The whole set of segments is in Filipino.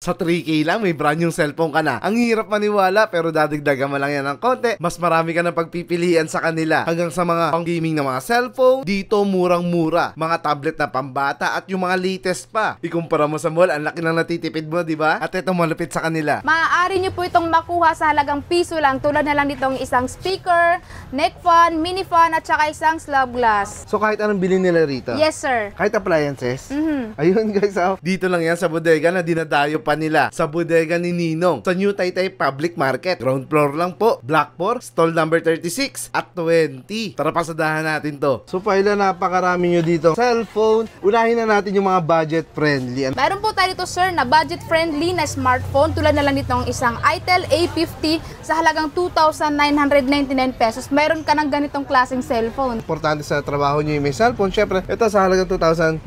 Sa 3K lang, may brand yung cellphone ka na. Ang hirap maniwala, pero dadagdagan mo lang yan ng konti. Mas marami ka na pagpipilian sa kanila. Hanggang sa mga pang-gaming na mga cellphone, dito murang-mura. Mga tablet na pambata at yung mga latest pa. Ikumpara mo sa mall, ang laki ng natitipid mo, di ba? At ito malapit sa kanila. Maaari nyo po itong makuha sa halagang piso lang, tulad na lang ditong isang speaker, neck fan, mini fan, at saka isang slab glass. So kahit anong bilhin nila rito? Yes, sir. Kahit appliances? Ayun guys, dito lang yan sa bodega na dinadayo pa nila. Sa bodega ni Ninong. Sa New Taytay Public Market. Ground floor lang po. Block 4, stall number 36 at 20. Tara, pasadahan natin to. So Paila, napakarami nyo dito cellphone. Unahin na natin yung mga budget friendly. Meron po tayo dito, sir, na budget friendly na smartphone, tulad na lang ditong isang Itel A50 sa halagang 2,999 pesos. Meron ka ng ganitong klaseng cellphone. Importante sa trabaho nyo yung may cellphone. Syempre, ito sa halagang 2,999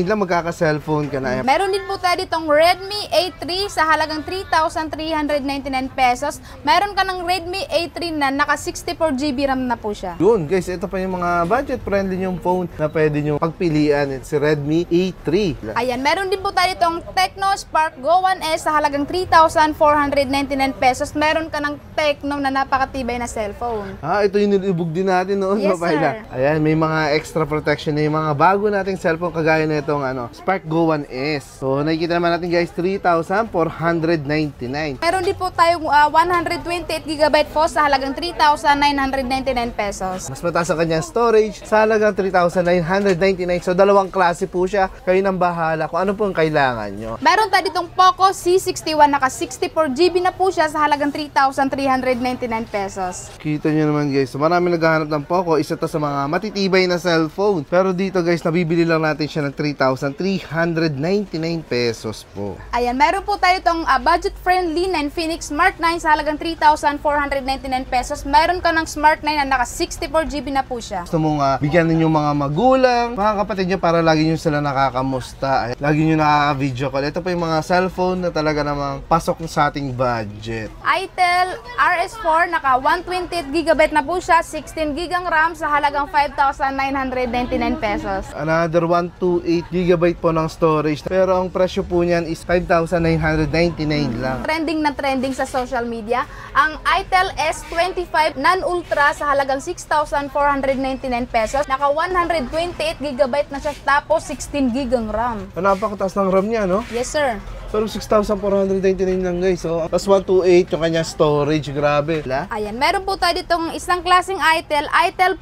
lang magkaka-cellphone ka na. Meron din po tayo ditong Redmi A3 sa halagang 3,399 pesos. Meron ka ng Redmi A3 na naka 64GB RAM na po siya. Yun guys, ito pa yung mga budget friendly yung phone na pwede nyo pagpilian. It's si Redmi A3. Ayan, meron din po tayo itong Tecno Spark Go 1S sa halagang 3,499 pesos. Meron ka ng Tecno na napakatibay na cellphone. Ito yung nilibog din natin noon. Yes, sir. Ayan, may mga extra protection na yung mga bago nating cellphone kagaya na itong Spark Go 1S. So, nakikita naman natin guys, 3,499. Meron din po tayong 128GB po sa halagang 3,999 pesos. Mas mataas ang kanyang storage sa halagang 3,999. So, dalawang klase po siya. Kayo nang bahala kung ano po ang kailangan nyo. Meron tayo ditong Poco C61, naka 64GB na po siya sa halagang 3,399 pesos. Kita nyo naman guys, so, marami naghahanap ng Poco. Isa to sa mga matitibay na cellphone. Pero dito guys, nabibili lang natin siya ng 3,399 pesos po. Ayan, meron po tayo itong budget-friendly na Infinix Smart 9 sa halagang 3,499 pesos. Meron ka ng Smart 9 na naka 64GB na po siya. Gusto mong bigyan ninyo mga magulang, mga kapatid nyo para lagi nyo sila nakakamusta. Lagi nyo nakaka-video call. Ito pa yung mga cellphone na talaga namang pasok sa ating budget. Itel RS4, naka 128GB na po siya, 16GB ang RAM sa halagang 5,999 pesos. Another 128GB po ng storage. Pero ang presyo po niyan is 5,999 lang. Trending na trending sa social media, ang Itel S25 Non-Ultra sa halagang 6,499 pesos. Naka 128GB na siya, tapos 16GB ang RAM. Napakataas ng RAM niya, no? Yes, sir. Pero 6,499 lang guys. So, plus 128 yung kanya storage. Grabe. Ayan, meron po tayo ditong isang klaseng Itel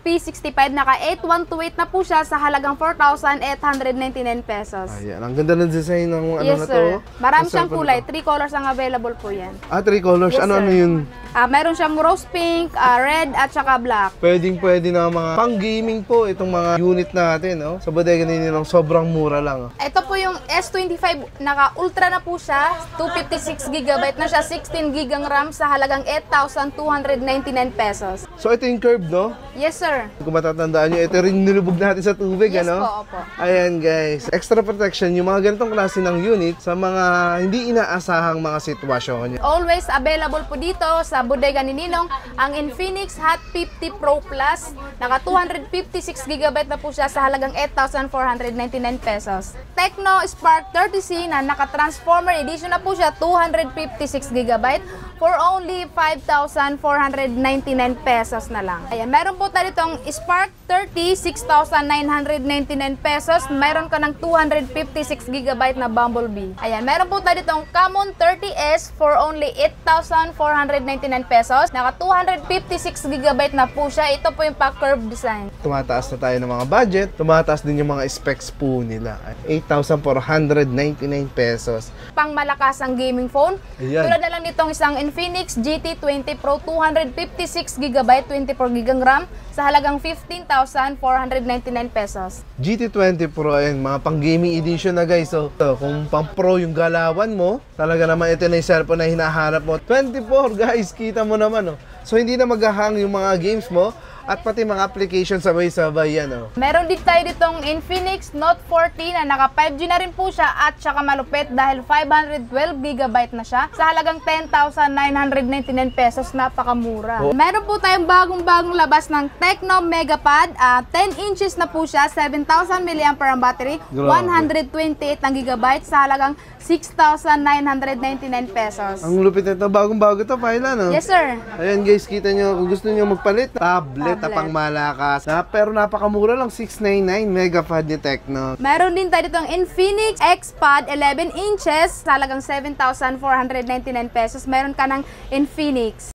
P65, naka 8128 na po siya sa halagang 4,899 pesos. Ayan, ang ganda ng design ng yes, na sir. to. Marami siyang kulay. 3 colors ang available po yan. 3 colors. Yes, ano sir. yun? Meron siyang rose pink, red, at saka black. Pwede na mga pang-gaming po itong mga unit natin, no? Sa bodega nilang sobrang mura lang. Ito po yung S25, naka ultra na po siya, 256GB na siya, 16GB ang RAM sa halagang 8,299 pesos. So ito yung curve, no? Yes, sir. Kung matatandaan nyo, ito rin nilubog natin sa tubig, Yes ano? po, opo. Ayan guys, extra protection yung mga ganitong klase ng unit sa mga hindi inaasahang mga sitwasyon. Always available po dito sa bodega ni Ninong ang Infinix Hot 50 Pro Plus. Naka 256GB na po siya sa halagang 8,499 pesos. Tecno Spark 30C na naka Transformer Edition na po siya, 256GB for only 5,499 pesos na lang. Ayan, meron po tayo itong Spark 30, 6,999 pesos. Meron ka ng 256GB na Bumblebee. Ayan, meron po tayo itong Camon 30S for only 8,499 pesos. Naka 256GB na po siya. Ito po yung pa-curve design. Tumataas na tayo ng mga budget. Tumataas din yung mga specs po nila. 8,499 pesos. Pang malakas ang gaming phone. Ayan. Tulad na lang nitong isang Infinix GT20 Pro 256GB, 24GB ang RAM sa halagang 15,499 pesos. GT20 Pro, ayan, mga pang gaming edition na guys. So, kung pang pro yung galawan mo, talaga naman ito na yung cellphone na hinahanap mo. 24 guys, kita mo naman, oh. So hindi na maghahang yung mga games mo At pati mga application sabay-sabay yan, oh. Meron din tayo ditong Infinix Note 14 na naka 5G na rin po siya at saka malupit dahil 512GB na siya sa halagang 10,999 pesos, napakamura. Meron po tayong bagong labas ng Tecno Megapad, 10 inches na po siya, 7,000 mAh ang battery, 128 ang gigabyte sa halagang 6,999 pesos. Ang lupit nito, bagong-bago to, Paila, no? Yes, sir. Ayan guys, kita nyo, kung gusto nyo magpalit, tablet na pang malakas. Pero napakamura lang, 699 Megapad ni Tecno. Meron din tayo ditong Infinix XPad 11 inches sa halagang 7,499 pesos. Meron ka ng Infinix.